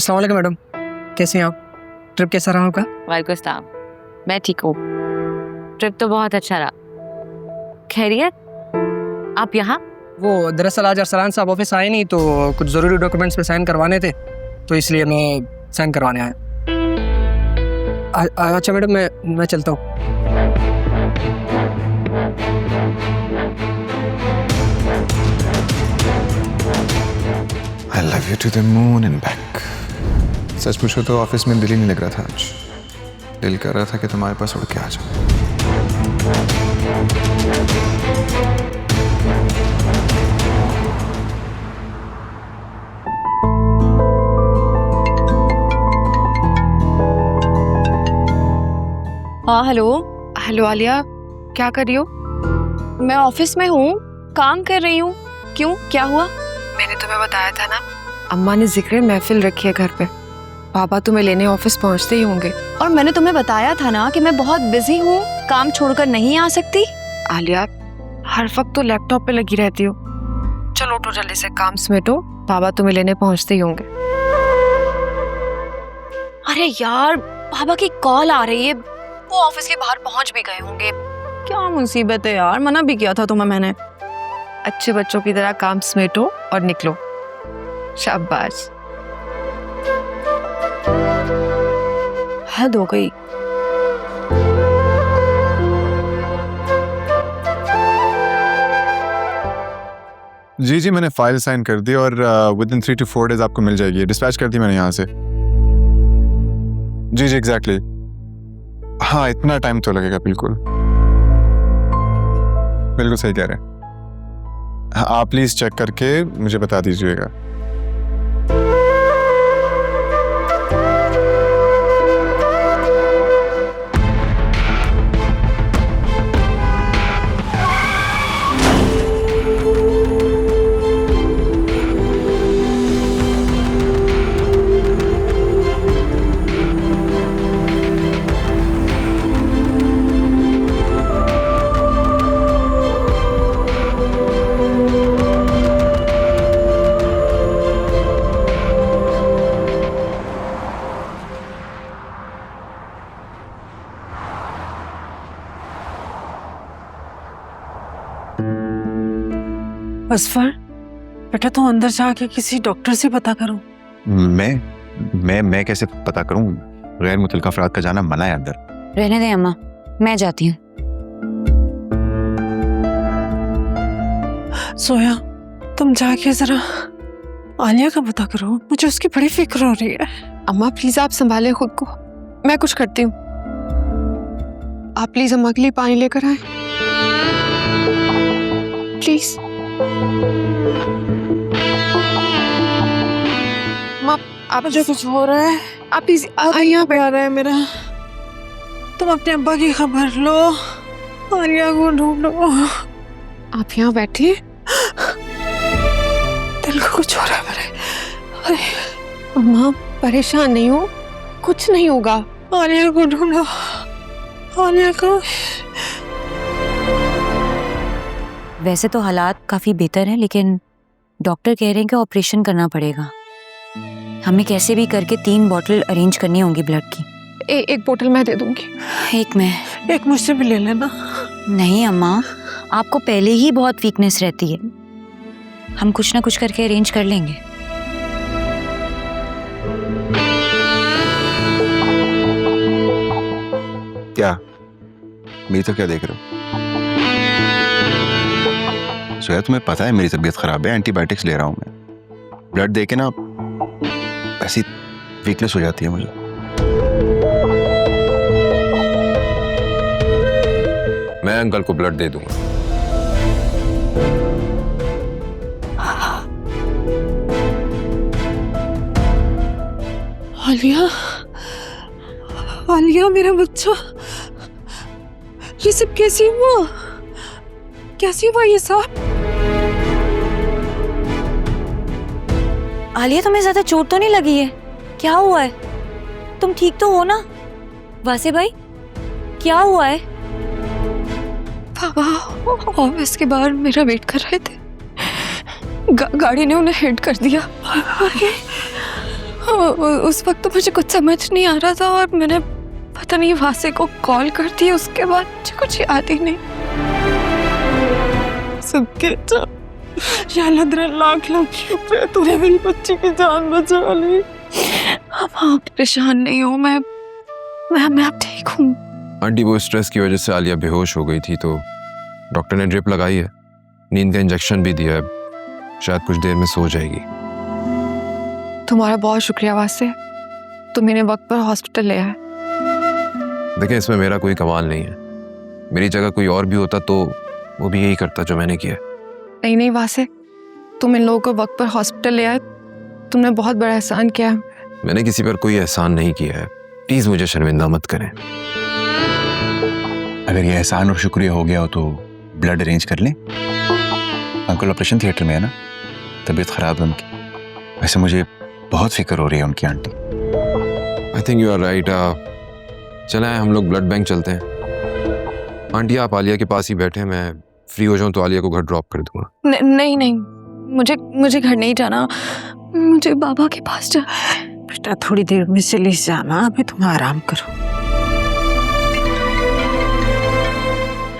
अस्सलाम वालेकुम मैडम, कैसी हैं आप? ट्रिप कैसा रहा आपका? वालेकुम सलाम, मैं ठीक हूँ। ट्रिप तो बहुत अच्छा रहा। खैरियत, आप यहाँ? वो दरअसल आज अरसलान साहब ऑफिस आए नहीं तो कुछ ज़रूरी डॉक्यूमेंट्स पे साइन करवाने थे, तो इसलिए मैं साइन करवाने आया। अच्छा मैडम, मैं चलता हूँ। I love you to the moon and back. सच पूछो तो ऑफिस में दिल ही नहीं लग रहा था आज। दिल कर रहा था कि तुम्हारे पास उड़ के आ जाओ। हाँ हेलो आलिया, क्या कर रही हो? मैं ऑफिस में हूँ, काम कर रही हूँ। क्यों, क्या हुआ? मैंने तुम्हें बताया था ना, अम्मा ने जिक्र महफिल रखी है घर पे। पापा तुम्हें लेने ऑफिस पहुँचते ही होंगे। और मैंने तुम्हें बताया था ना कि मैं बहुत बिजी हूँ, काम छोड़कर नहीं आ सकती। आलिया, हर वक्त तो लैपटॉप पे लगी रहती हो। चलो उठो जल्दी से, काम समेटो, पापा तुम्हें लेने पहुँचते ही होंगे। अरे यार, पापा की कॉल आ रही है, वो ऑफिस के बाहर पहुंच भी गए होंगे। क्या मुसीबत है यार, मना भी किया था तुम्हें मैंने। अच्छे बच्चों की तरह काम समेटो और निकलो। शाबाश। हद हो गई। जी मैंने फाइल साइन कर दी और विद इन 3 to 4 days आपको मिल जाएगी। डिस्पैच कर दी मैंने यहाँ से। जी एग्जैक्टली। हाँ, इतना टाइम तो लगेगा। बिल्कुल सही कह रहे हैं। हाँ, आप प्लीज चेक करके मुझे बता दीजिएगा। असफर बेटा, तू अंदर जाके किसी डॉक्टर से पता करो। मैं कैसे पता करूं? गैर मुतल्लिका अफराद का जाना मना है अंदर। रहने दें अम्मा, मैं जाती हूँ। सोया, तुम जाके जरा आलिया का पता करो, मुझे उसकी बड़ी फिक्र हो रही है। अम्मा प्लीज आप संभाले खुद को, मैं कुछ करती हूँ। आप प्लीज अम्मा के लिए पानी लेकर आए, प्लीज। माँ, आप मुझे कुछ हो रहा है, आप प्लीज यहाँ पे आ रहा है मेरा। तुम अपने अब्बा की खबर लो, आलिया को ढूंढो। आप यहाँ बैठिए। दिल को कुछ हो रहा है मेरे। अरे अम्मा परेशान नहीं हो, कुछ नहीं होगा। आलिया को ढूंढो, आलिया को। वैसे तो हालात काफी बेहतर हैं, लेकिन डॉक्टर कह रहे हैं कि ऑपरेशन करना पड़ेगा। हमें कैसे भी करके 3 बॉटल अरेंज करनी होंगी ब्लड की। एक बोतल मैं दे दूंगी। एक मुझसे भी ले लेना। नहीं अम्मा, आपको पहले ही बहुत वीकनेस रहती है, हम कुछ ना कुछ करके अरेंज कर लेंगे। क्या मेरी तो क्या देख रहे हो? सोया, तुम्हें पता है मेरी तबीयत खराब है, एंटीबायोटिक्स ले रहा हूं मैं। ब्लड दे के ना ऐसी वीकनेस हो जाती है मुझे। मैं अंकल को ब्लड दे दूंगा। आलिया, आलिया मेरा बच्चा, ये सब कैसे हुआ? कैसे हुआ ये सब? आलिया, तुम्हें ज्यादा चोट तो नहीं लगी है? क्या हुआ है? तुम ठीक तो हो ना? वासे भाई, क्या हुआ है? पापा ऑफिस के बाहर मेरा वेट कर रहे थे, गाड़ी ने उन्हें हिट कर दिया। उस वक्त तो मुझे कुछ समझ नहीं आ रहा था और मैंने पता नहीं वासे को कॉल कर दी। उसके बाद मुझे कुछ याद ही नहीं। सबके या अल्लाह तेरा लाख लाख शुक्र है, तूने मेरी बच्ची की जान बचा ली। अब आप परेशान नहीं हो, मैं अब ठीक हूँ। आंटी वो स्ट्रेस की वजह से आलिया बेहोश हो गई थी, तो डॉक्टर ने ड्रिप लगाई है, नींद का इंजेक्शन भी दिया है, शायद कुछ देर में सो जाएगी। तुम्हारा बहुत शुक्रिया वासे, तुम इन्हें वक्त पर हॉस्पिटल ले आए। देखें, इसमें मेरा कोई कमाल नहीं है। मेरी जगह कोई और भी होता तो वो भी यही करता जो मैंने किया। नहीं वासे, तुम इन लोगों को वक्त पर हॉस्पिटल ले आए, तुमने बहुत बड़ा एहसान किया। मैंने किसी पर कोई एहसान नहीं किया है, प्लीज मुझे शर्मिंदा मत करें। अगर ये एहसान और शुक्रिया हो गया हो तो ब्लड अरेंज कर लें। अंकल ऑपरेशन थिएटर में है ना, तबीयत खराब है उनकी। वैसे मुझे बहुत फिक्र हो रही है उनकी aunty. I think you are right. चलें हम लोग ब्लड बैंक चलते हैं। आंटी आप आलिया के पास ही बैठे, मैं फ्री हो जाऊं तो आलिया को घर ड्रॉप कर दूंगा। नहीं, मुझे घर नहीं जाना, मुझे बाबा के पास जाना है। बेटा थोड़ी देर में चली जाना, अभी तुम आराम करो।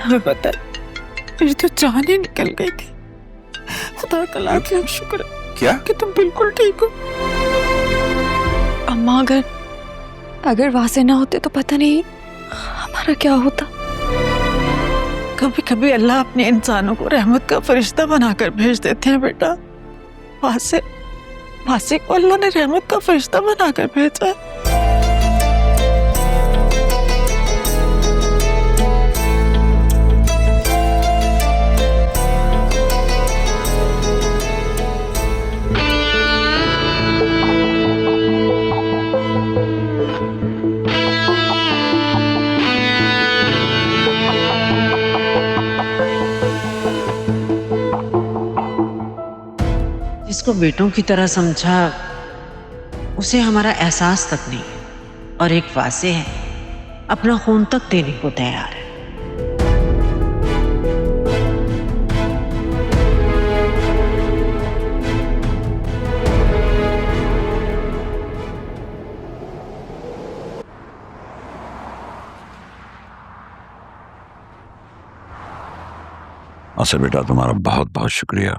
हमें पता है मेरी तो जान ही निकल गई थी। खुदा का लाख लाख शुक्र है क्या कि तुम बिल्कुल ठीक हो। अम्मा अगर वासे ना होते तो पता नहीं हमारा क्या होता। कभी कभी अल्लाह अपने इंसानों को रहमत का फरिश्ता बनाकर भेज देते हैं बेटा। वासे को अल्लाह ने रहमत का फरिश्ता बनाकर भेजा है। जिसको बेटों की तरह समझा उसे हमारा एहसास तक नहीं है, और एक वासे है अपना खून तक देने को तैयार है। असर बेटा तुम्हारा बहुत बहुत शुक्रिया।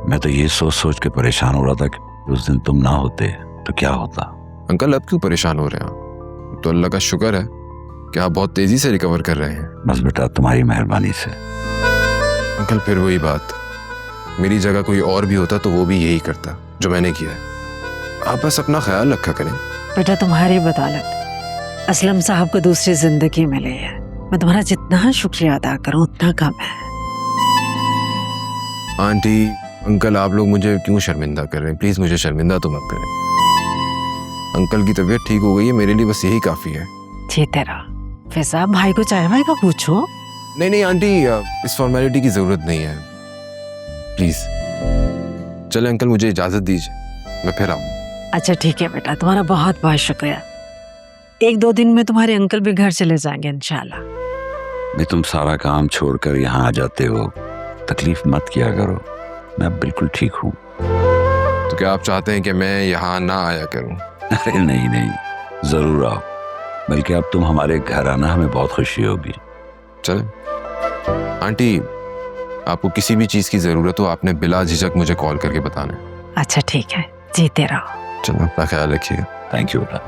मैं तो ये सोच सोच के परेशान हो रहा था कि उस दिन तुम ना होते तो क्या होता। अंकल अब क्यों परेशान हो रहे हैं? तो अल्लाह का शुक्र है कि आप बहुत तेजी से रिकवर कर रहे हैं। बस बेटा तुम्हारी मेहरबानी से। अंकल फिर वही बात, मेरी जगह कोई और भी होता तो वो भी यही करता जो मैंने किया है। आप बस अपना ख्याल रखा करें। बेटा तुम्हारी बदौलत असलम साहब को दूसरी जिंदगी मिली है। मैं तुम्हारा जितना शुक्रिया अदा करूं उतना कम है। आंटी अंकल आप लोग मुझे क्यों शर्मिंदा कर रहे हैं? प्लीज मुझे शर्मिंदा तो मत करें। अंकल की तबीयत ठीक हो गई है, मेरे लिए बस यही काफी है। जीते रहो। फैसा भाई को चाय वाय का पूछो। नहीं आंटी, इस फॉर्मेलिटी की जरूरत नहीं है, प्लीज। चले अंकल मुझे इजाजत दीजिए, मैं फिर आऊँ। अच्छा ठीक है बेटा, तुम्हारा बहुत बहुत शुक्रिया। 1-2 दिन में तुम्हारे अंकल भी घर चले जाएंगे इंशाल्लाह। भी तुम सारा काम छोड़कर यहाँ आ जाते हो, तकलीफ मत किया करो, मैं बिल्कुल ठीक हूँ। तो क्या आप चाहते हैं कि मैं यहाँ ना आया करूँ? अरे नहीं, जरूर आओ, बल्कि अब तुम हमारे घर आना हमें बहुत खुशी होगी। चल आंटी, आपको किसी भी चीज की जरूरत हो आपने बिला झिझक मुझे कॉल करके बताना है। अच्छा ठीक है, जीते रहो। चलो अपना ख्याल रखिएगा। थैंक यू बेटा।